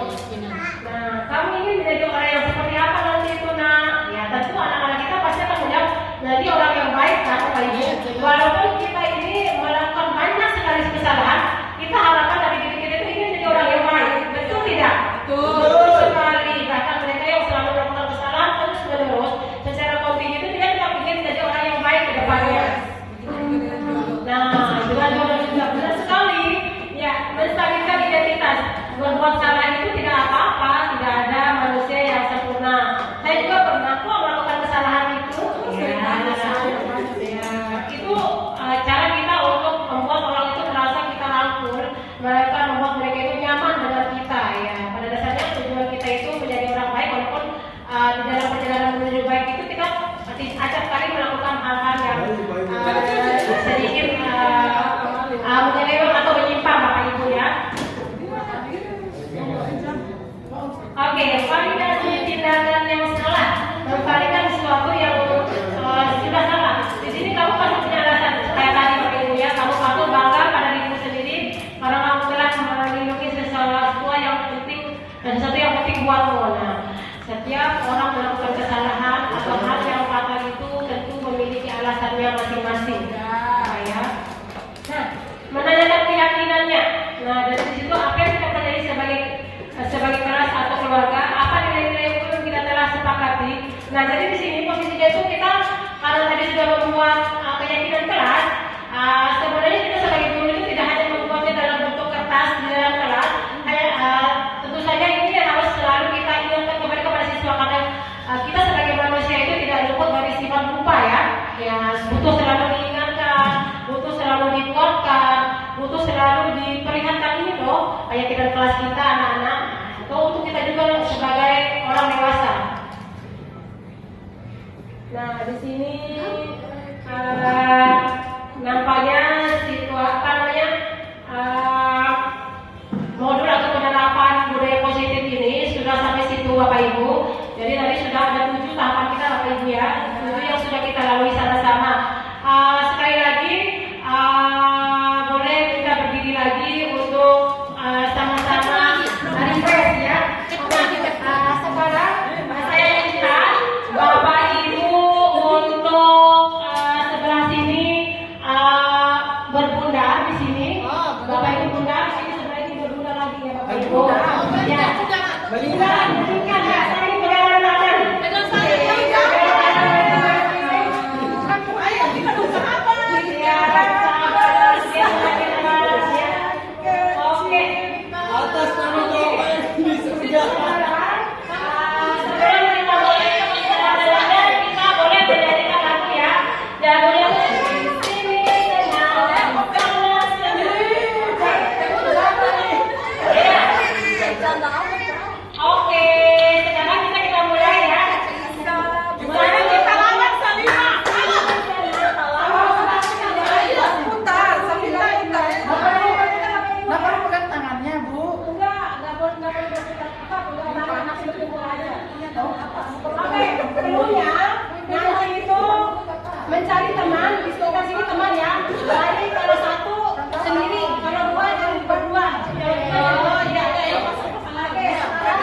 Nah, kamu ingin menjadi orang yang seperti apa nanti itu nak? Ya, tentu anak-anak kita pasti akan menjawab jadi orang yang baik kan, Bapak Ibu. Walaupun kita ini melakukan banyak sekali kesalahan, kita harapkan dari diri kita itu ingin menjadi orang yang baik. Betul tidak? Betul sekali. Bahkan mereka yang selalu melakukan kesalahan terus-menerus secara kontinu itu tidak ingin menjadi orang yang baik ke depannya. Nah, dengan juga benar sekali. Ya, menstabilkan identitas. Berbuat salah itu tidak apa-apa, tidak ada manusia yang sempurna. Saya juga pernah kok melakukan kesalahan itu. Itu cara kita untuk membuat orang itu merasa kita rangkul, mereka membuat mereka itu nyaman dengan kita ya. Pada dasarnya tujuan kita itu menjadi orang baik, walaupun di dalam perjalanan menuju baik itu kita acap kali melakukan hal-hal yang sedikit menyeleweng atau menyimpang Bapak Ibu ya. Oke, validasi tindakan yang salah, memvalidkan sesuatu yang sudah salah. Di sini kamu pasti punya alasan kayak tadi Bapak Ibu ya, kamu patut bangga pada dirimu sendiri karena kamu telah melindungi sesuatu yang penting dan sesuatu yang penting buatmu. Nah, setiap orang melakukan kesalahan atau hal yang fatal itu tentu memiliki alasannya masing-masing. Ya. Nah, menanyakan keyakinannya. Nah, dari situ apa yang kita pelajari sebagai kelas atau keluarga, apa nilai-nilai yang kita telah sepakati. Nah, jadi di sini posisinya itu kita karena tadi sudah membuat keyakinan kelas, sebenarnya kita sebagai guru itu tidak hanya membuatnya dalam bentuk toh, kayak kita kelas kita anak-anak, itu untuk kita juga sebagai orang dewasa. Nah, di sini nampaknya modul atau penerapan budaya positif ini sudah sampai situ Bapak Ibu. Jadi tadi sudah ada 7 tahapan kita Bapak Ibu ya, 7 yang sudah kita lalui sama-sama. Sekali lagi boleh kita berdiri lagi untuk sama-sama refresh ya. Nah, sekarang saya minta Bapak Ibu untuk sebelah sini berbundar di sini. Bapak Ibu bundar, ini sebelah ini berbundar lagi ya Bapak Ibu. Ya. Bundar, berikan ya. Saya ini pegangan tangan. Pegang saya, pegang. Ayo kita buka apa? Ya, sabar, siap, oke. Atas nama Bapak ini segala. Sebelum kita boleh belajar, kita boleh belajar lagu ya. Judulnya di sini senang. Oke, sekarang kita mulai ya. Sekarang kita lawan Salima. Putar, sambil putar. Nggak perlu pegang tangannya, Bu. nggak boleh berputar apa, udah anak berkumpul aja. Oke, perlunya nanti itu mencari teman, di sekitar sini teman ya. Jadi kalau satu sendiri, kalau dua jangan berdua. Oh iya, iya. Oke, sekarang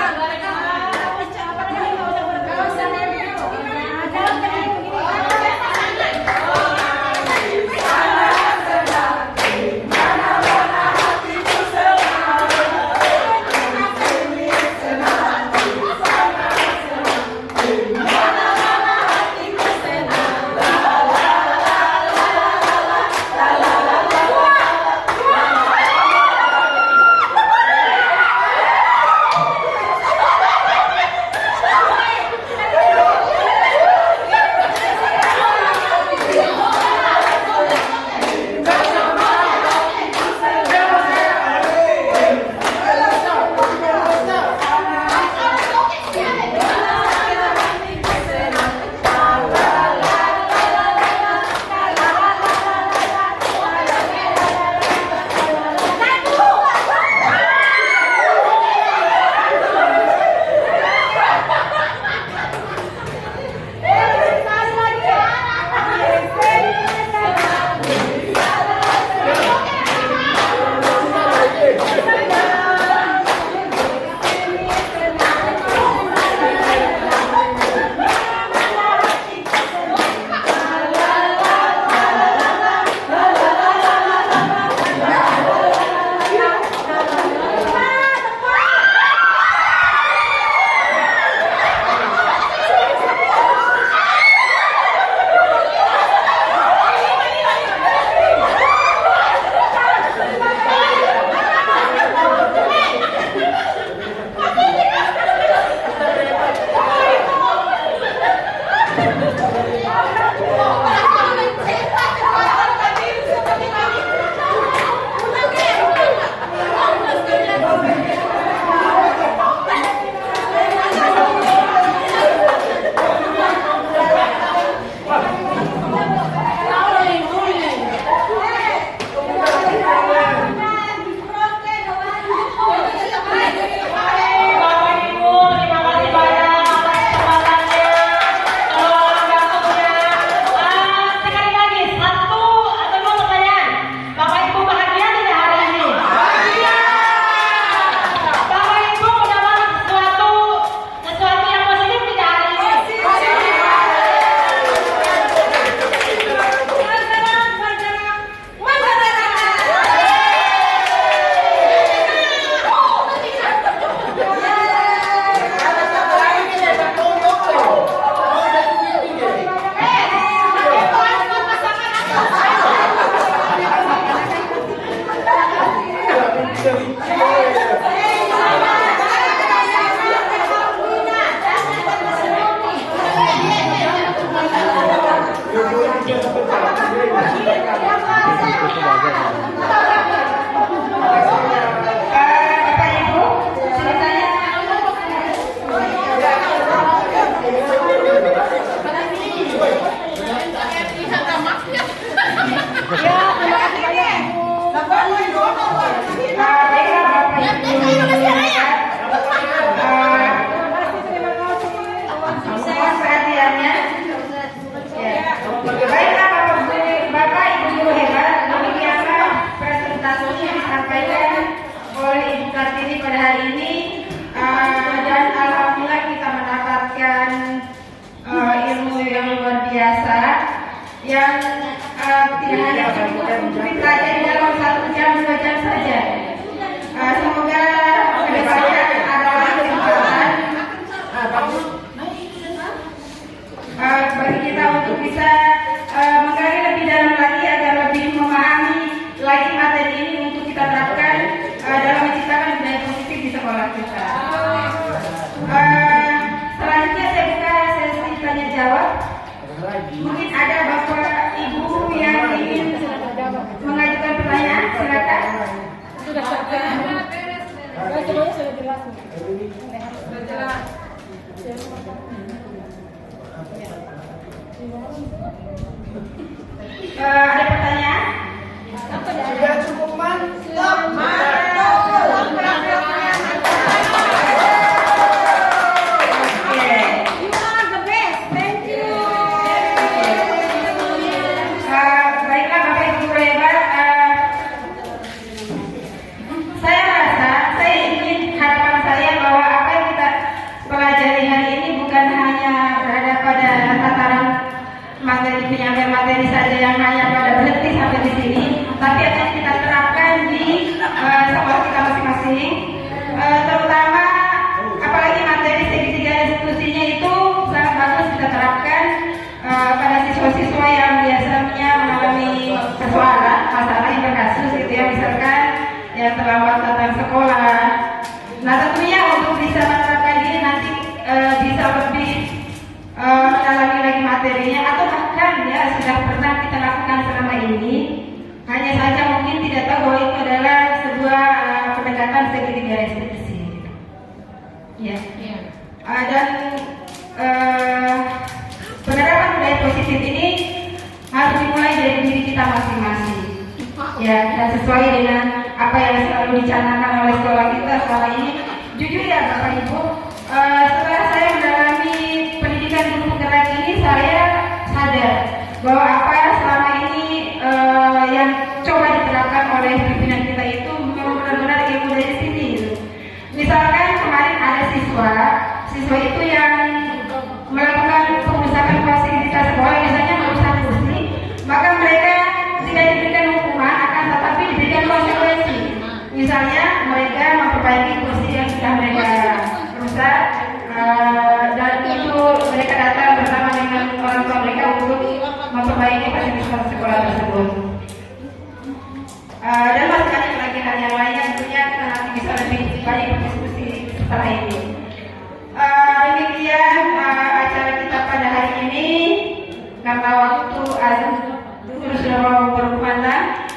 Kartini pada hari ini, dan alhamdulillah kita mendapatkan ilmu yang luar biasa yang tidak hanya cukup untuk dipelajari dalam 1 jam 2 jam saja. Semoga kedepannya ada kesempatan bagi kita untuk bisa menggali lebih dalam lagi agar lebih memahami lagi materi ini untuk kita terapkan dalam menciptakan budaya positif di sekolah kita. Selanjutnya saya buka sesi tanya jawab. Mungkin ada bapak ibu yang ingin mengajukan pertanyaan, silakan. Sudah semuanya sudah jelas. Sudah jelas. Ada pertanyaan? Sudah cukup mantap. You are the best. Thank you. Baiklah Bapak Ibu guru hebat, saya rasa, saya ingin harapan saya bahwa apa yang kita pelajari hari ini bukan hanya berada pada tataran materi penyampaian materi saja yang hanya pada berhenti sampai di sini, tapi akan kita terapkan di sekolah kita masing-masing, terutama apalagi materi segitiga institusinya itu sangat bagus kita terapkan pada siswa-siswa yang biasanya mengalami persoalan, masalah yang berkasus gitu ya, misalkan yang terlambat datang sekolah. Nah tentunya untuk bisa menerapkan ini nanti bisa lebih mendalami lagi materinya, atau bahkan ya sudah pernah kita lakukan selama ini, hanya saja mungkin tidak tahu bahwa itu adalah sebuah pendekatan segitiga institusi. Ya. Dan penerapan budaya positif ini harus dimulai dari diri kita masing-masing. Ya, dan sesuai dengan apa yang selalu dicanangkan oleh sekolah kita selama ini. Jujur ya Bapak Ibu, setelah saya mendalami pendidikan guru penggerak ini, saya sadar bahwa apa yang selama ini yang coba diterapkan oleh pimpinan kita itu memang benar-benar ilmu dari sini. Gitu. Misalkan kemarin ada siswa itu yang melakukan perusakan fasilitas sekolah, misalnya merusak kursi, maka mereka tidak diberikan hukuman, akan tetapi diberikan konsekuensi. Misalnya mereka memperbaiki kursi yang sudah mereka rusak, dan itu mereka datang bersama dengan orang tua mereka untuk memperbaiki fasilitas sekolah tersebut. Dan masih banyak lagi hal yang lain yang tentunya kita nanti bisa lebih banyak berdiskusi setelah ini. Demikian acara kita pada hari ini, karena waktu azan sudah mau berkumandang.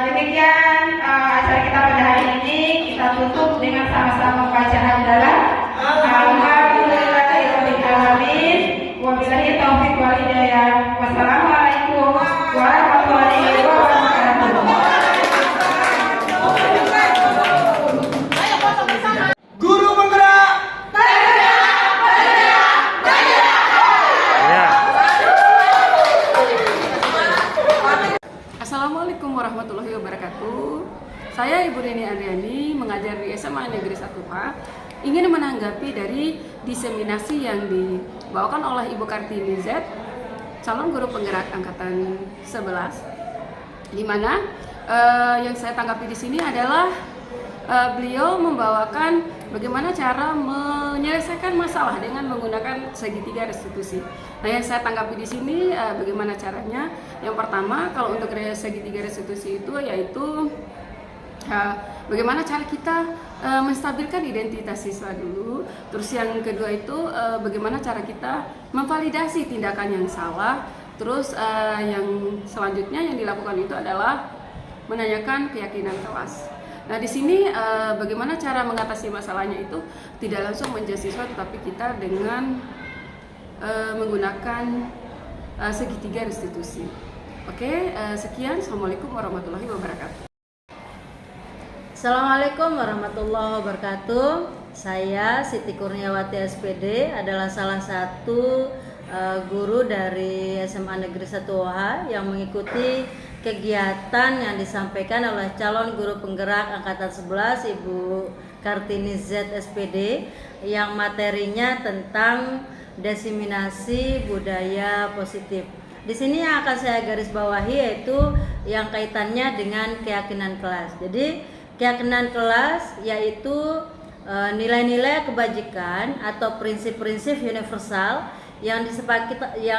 Demikian acara kita pada hari ini, kita tutup dengan sama-sama membaca hamdalah. Alhamdulillahirabbil alamin. Wabillahi taufiq wal hidayah. Wassalamualaikum warahmatullahi wabarakatuh. Guru penggerak. Assalamualaikum warahmatullahi wabarakatuh. Saya Ibu Reni Andriani, mengajar di SMA Negeri 1H. Ingin menanggapi dari diseminasi yang dibawakan oleh Ibu Kartini Z, calon guru penggerak angkatan 11, di mana yang saya tanggapi di sini adalah beliau membawakan bagaimana cara menyelesaikan masalah dengan menggunakan segitiga restitusi. Nah, yang saya tanggapi di sini bagaimana caranya? Yang pertama, kalau untuk segitiga restitusi itu yaitu bagaimana cara kita menstabilkan identitas siswa dulu. Terus yang kedua itu bagaimana cara kita memvalidasi tindakan yang salah. Terus yang selanjutnya yang dilakukan itu adalah menanyakan keyakinan kelas. Nah, di sini bagaimana cara mengatasi masalahnya itu tidak langsung menjudge siswa, tetapi kita dengan menggunakan segitiga restitusi. Oke, sekian. Assalamualaikum warahmatullahi wabarakatuh. Assalamualaikum warahmatullahi wabarakatuh. Saya Siti Kurniawati SPD, adalah salah satu guru dari SMA Negeri 1H yang mengikuti kegiatan yang disampaikan oleh calon guru penggerak angkatan 11 Ibu Kartini Z SPD yang materinya tentang diseminasi budaya positif. Di sini yang akan saya garis bawahi yaitu yang kaitannya dengan keyakinan kelas. Jadi keyakinan kelas yaitu nilai-nilai kebajikan atau prinsip-prinsip universal yang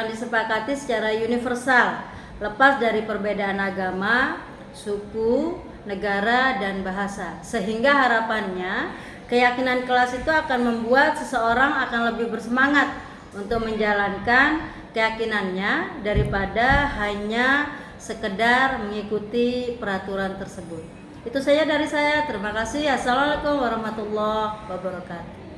disepakati secara universal, lepas dari perbedaan agama, suku, negara, dan bahasa. Sehingga harapannya keyakinan kelas itu akan membuat seseorang akan lebih bersemangat untuk menjalankan keyakinannya daripada hanya sekedar mengikuti peraturan tersebut. Itu saja dari saya. Terima kasih. Assalamualaikum warahmatullahi wabarakatuh.